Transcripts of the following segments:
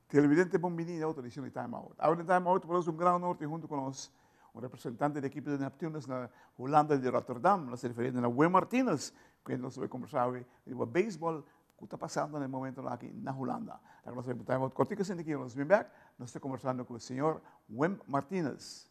Televidente Bombini, autorización de timeout. Ahora en timeout tenemos un gran norte junto con los un representante del equipo de Neptunes na Holanda de Rotterdam, nos referindo a Wim Martínez, que nós vamos conversar sobre beisebol que está passando no momento lá aqui na Holanda. Agora nós vamos botar uma cortica sem aqui, nós vamos back, nós estamos conversando com o senhor Wim Martínez.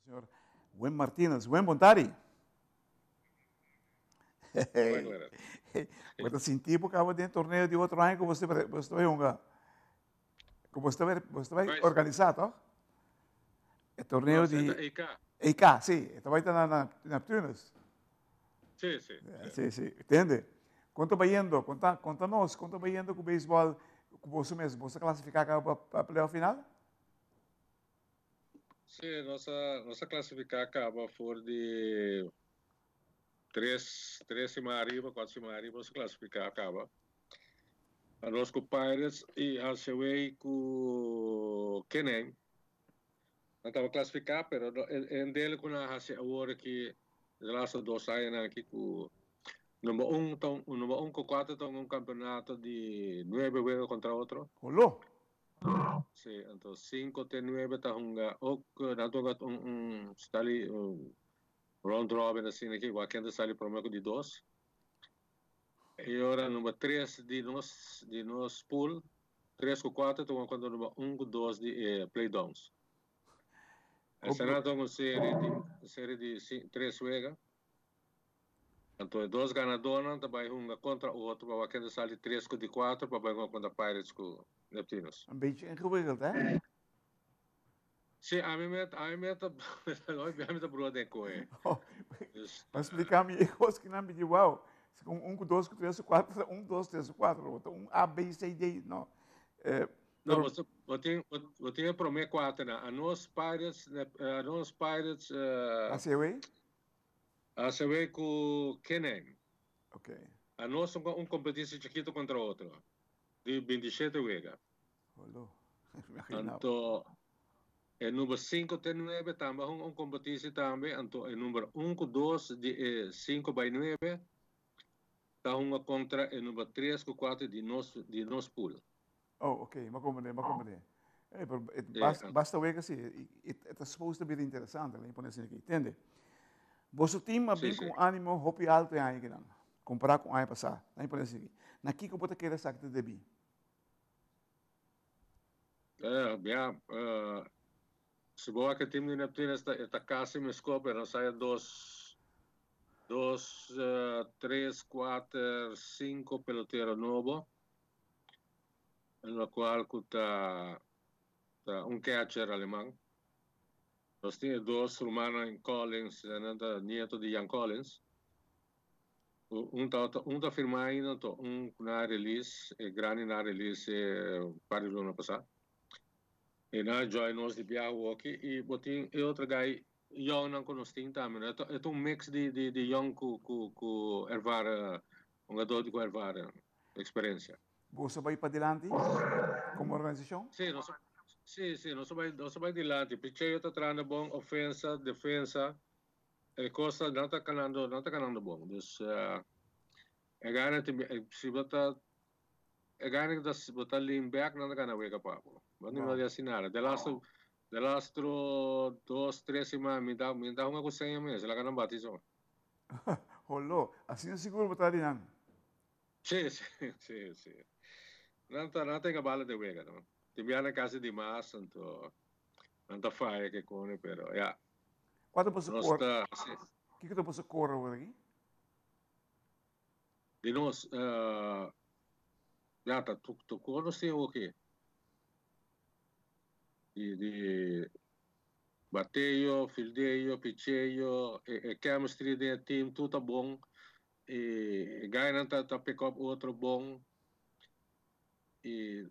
Senhor Wim Martínez. Wim, bom tarde. Você sentiu por causa de torneio de outro ano que você vai vai organizar, tá? É torneio de EK, sim. Vai estar na Neptunes. Sim, sim. Sim, sim. Entende? Quanto vai indo? Conta-nos, quanto vai indo com o beisebol com você mesmo? Você classificar para a playoff final? Sim, nossa classificar acaba for de 3 cima arriba, 4 cima arriba, nossa classificar acaba. A nós com Pirates e a Seway com Kenem. Não estava classificar, mas em dele com a agora que de lá são 2 anos aqui com número 1 com 4 estão campeonato de 9 juegos contra outro. Olô! Sí, entonces 5 de 9 está un stali round robin assim aqui, o quem sali prometo de 2. E agora número 3 de nos pool, 3 com 4 estão quando número 1 com 2 de playdowns. Essa não é uma série de 3 juega. Então, 2 ganadores, também um contra o outro, para quem sali 3 com de 4, para contra Pirates com Neptunes. Een beetje ingewikkeld, hè? Sim, a mim me broer de coe. Mas explicar me erros que não me diz, uau, um com 2 com 3 com 4, 1, 2, 3 4, A, B, C, D, não. Não, você tem para mim 4, né? A nós Pirates, A CW? A CW com Kenem. Ok. A nós competição chiquito contra outro. De 27 juega. Olô. Então, o número 5 de 9 também competição também. Então, o número 1 com 2 de 5 by 9 está contra o número 3 com 4 de nos pool. Oh, ok, maar compreender. Basta ver que assim, é supposed to be interessante, né? Por assim aqui, entende? Vosso time bem com ânimo, hope alto em aí que não. Comparar com o ano passado, né? Por assim aqui. Naqui que você quer saber de bem. Se boa que o time de Neptunes está quase me escopa, não sai 2, 3, 4, 5 peloteiros novos, no qual está catcher alemão. Nós temos 2 rumanos em Collins, nieto de Jan Collins. tá firmar ainda, na release, grande na release, para o ano passado. E na join nós de Biahuoki e botin e outro guy young não conhecem também. É um mix de young com ervara, adulto com ervara experiência. Você vai para adelante como organização? Sim, nós vai dilante. Picheio está treinando bom, ofensa, defesa, costa não está canando bom. Então, é garanti se botar é garanti que se botar lean back não está canando wake up. Mas não é assim nada. De last 2-3 semanas me dá uma coisinha mesmo, ela cannão bate só. Rolou, assim é seguro botar dinheiro. Sim. Não tem a bala de wake, não. Tem na casa de massa, então não está faia que come, pero yeah. Quanto você corre? O que você corre por aqui? De nós, já tá, tu conhece o quê? De bateio, fildeio, picheio, chemistry de team, tudo tá bom. E ganha tá pick up outro bom. E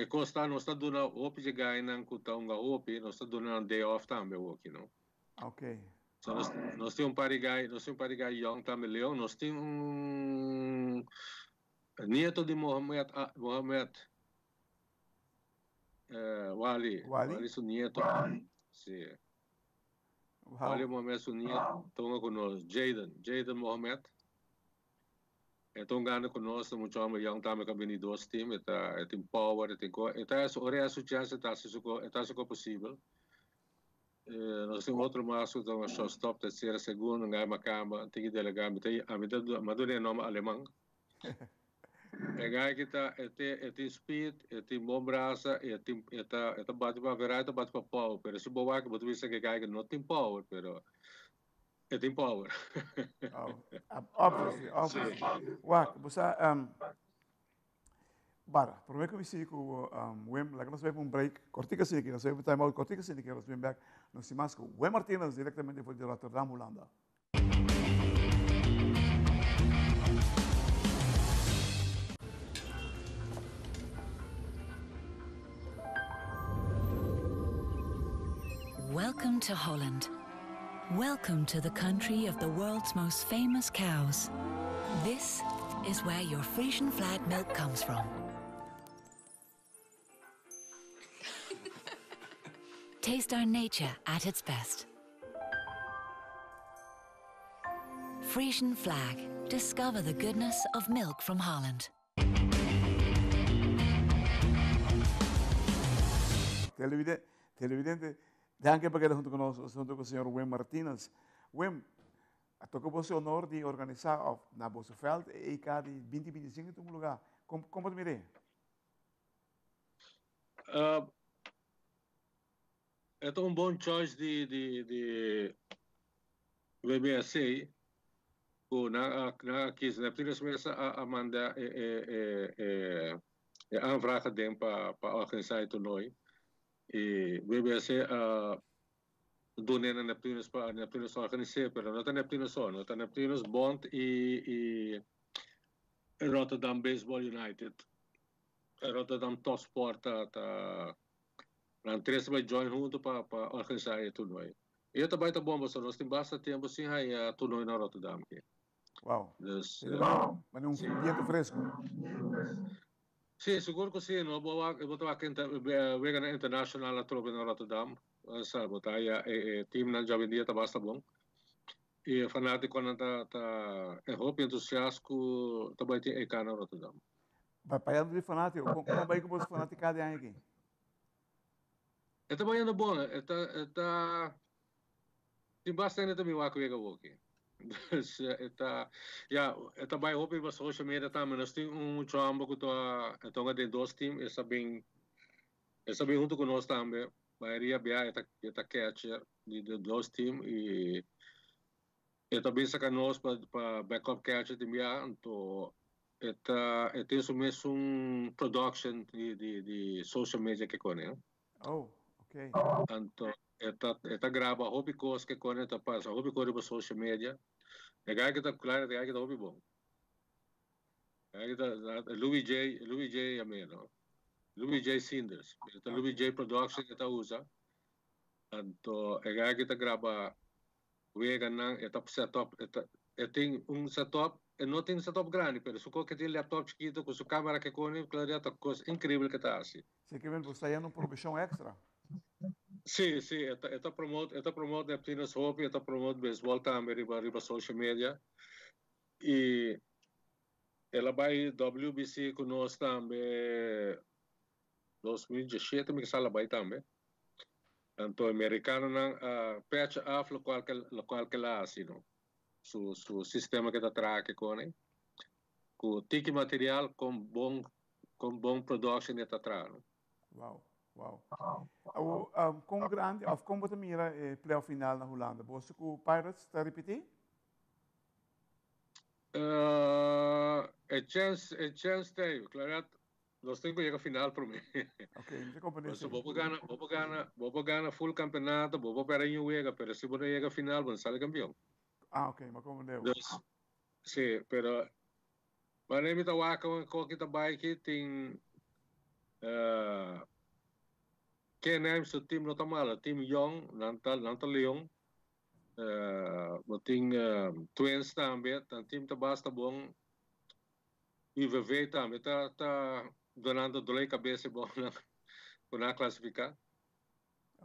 costa nós tá dando hope de ganha com tão hope, nós tá dando day off também o aqui, não? Ok. So, nós temos um par de guy young também, Leão, nós temos nieto de Mohamed Wali su nieto. Sim. Wali Mohamed su nieto, estão conosco. Jaden Mohamed. Estão ganhando conosco, muito homem young também que vem dois times, tem power, tem coisa. Então, é a sua chance, é possível. Nós temos outro maço, então a shortstop, terceira, segunda, ngai macamba, tem que delegar, mas nome alemão. É gai que tem speed, tem bom braço, bate para virar, bate para power, pero se boa que você vê que gai que não tem power, pero tem power. Obviously. Wak, você bara, prometo que você com Wem, lá que nós vamos um break, cortica assim aqui, nós vamos time out, cortica assim aqui, nós vamos back, nós temos com Wem Martínez, diretamente de Rotterdam, Holanda. Welcome to Holland. Welcome to the country of the world's most famous cows. This is where your Frisian flag milk comes from. Taste our nature at its best. Frisian flag. Discover the goodness of milk from Holland. Televidente, danke por quedar junto con nosotros, junto con el señor Wem Martínez. Wem, tocou você o honor de organizar na Bosselveld EK de 2025 em um lugar. Como te mirei? É um bom choice de WBSA. Na primeira semana a mandar aanvragen den para organizar o torneio. E WBSA doen na Neptunus organiseer, pero não está Neptunus só, não está Neptunus Bond e Rotterdam Baseball United. Rotterdam Topsport três vai join junto para organizar o torneio. E eu também tá bom, nós temos bastante tempo sem a torneio na Rotterdam aqui. Uau. Dus, mas um vento fresco. Sim, seguro que sim. Eu vou aqui na internacional tropa na Rotterdam. Sabe, tá aí time na Javindia tá bastante bom. E fanático quando tá hope entusiasmo também tem EK na Rotterdam. Vai para de fanático. Como vai que você fanático de aqui? É também bom. Tem bastante também o aqui. Dus eta bij hoop ik was social media também nós temos chamba que tô de dois times essa bem junto com nós também maioria bia eta catcher de dois times e eta bem saca nós para backup catcher de bia então eta isso mesmo production de social media que conhe. Oh, okay. Então eta grava hobby coisas que conhe eta passa hobby coisas para social media. É que tá claro, é que tá hobby bom. Louis J. Ameno. Louis J. Sinders. Ito Louis J. Production kita usa. Anto, kita graba wega nang etap setup eting setup noting setup grande, pero suko que tem laptop chiquito com sua câmera que cone, claro, tá coisa incrível que tá assim. Você quer ver você aí numa profissão extra? Sim, eta promote Neptune's Hope, eta promote baseball também riba social media. E ela vai WBC conosco também 2017, me que ela vai também. Então, americano nang patch off local que lá assim, no? Su sistema que tá traque com tiki material com bom production que tá traque. Wow. Com grande, of como você mira playoff final na Holanda? Você com o Pirates está repetir? Chance tem, claro. Nós temos que chegar final para mim. Ok, não compreendo. Vou ganhar full campeonato, vou para em Uega, mas se você chegar final, você sai campeão. Ah, ok, mas compreendo. Sim, pero mas nem me tá waka com que tá bike tem que nem o time não tá mal, time Young, não tá Leão, tem Twins também, tem time tá basta bom. E VV também tá donando dor de cabeça bom na classificar.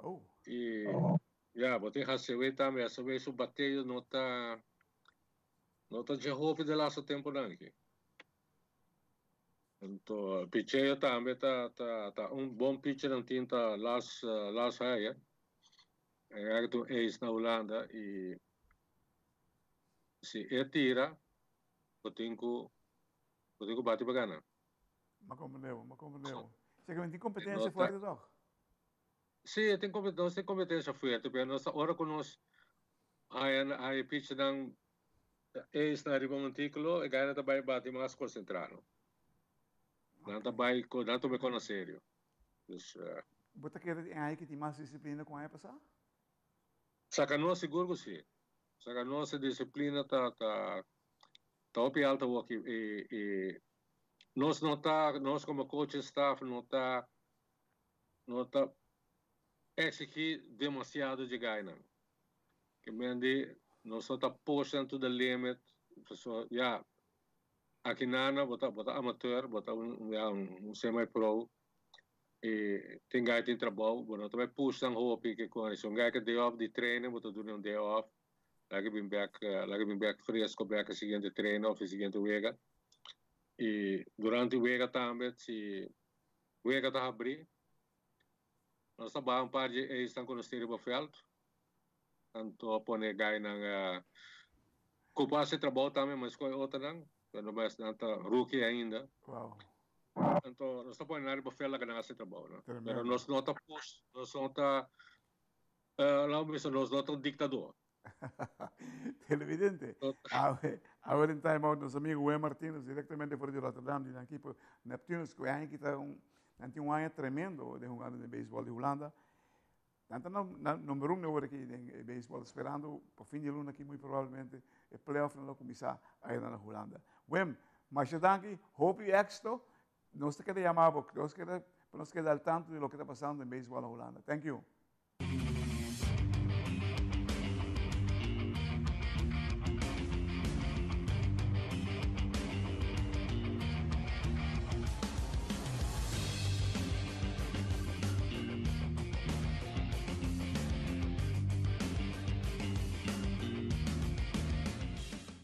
Oh. E botei Hasewe também, Hasewe su bateio não tá de roupa de lá seu tempo não aqui. Então, pitcher também tá bom pitcher não tinta last high, é que ex na Holanda e se tira, botei bate bagana. Mas compreendo. Você tem competência forte doch? Sim, tem competência forte, mas nós agora com nós aí pitch dan ex na riba montículo e ganha também bate mais concentrado. Não também com sério. Você quer aí que tem mais disciplina com a passar? Sacanou seguro que sim. Sacanou se disciplina tá op alta aqui e nós como coach staff não tá exigir demasiado de ganhar. Que mende nós só tá pushing to the limit. So aqui nana bota amateur, bota semi pro e tem guy tem trabalho, bom, também pushing hope que com isso, guy que day off de treino, bota do day off. Lagi been back fresco back a seguinte treino, a seguinte wega. E durante o wega também, se wega está abrir, nós trabalhamos para estão com o estilo felt. Então, pone gai na culpa se trabalho também, mas com outra não, quando mais nanta rookie ainda. Wow. Então, nós estamos na área felt que não se trabalho, não. Pero nós não tá push, nós não tá lá mesmo nós não tá dictador. Televidente. Agora em time out, nosso amigo Wayne Martínez, diretamente fora de Rotterdam, de equipe Neptunes, que é um ano tremendo de jogando de beisebol de Holanda. Tanto número 1 agora aqui de beisebol, esperando para o fim de ano aqui, muito provavelmente, o playoff não vai começar aí na Holanda. Wayne, mas danke, hope e éxito. Nós queremos chamar, nós queremos dar tanto de lo que está passando em beisebol na Holanda. Thank you.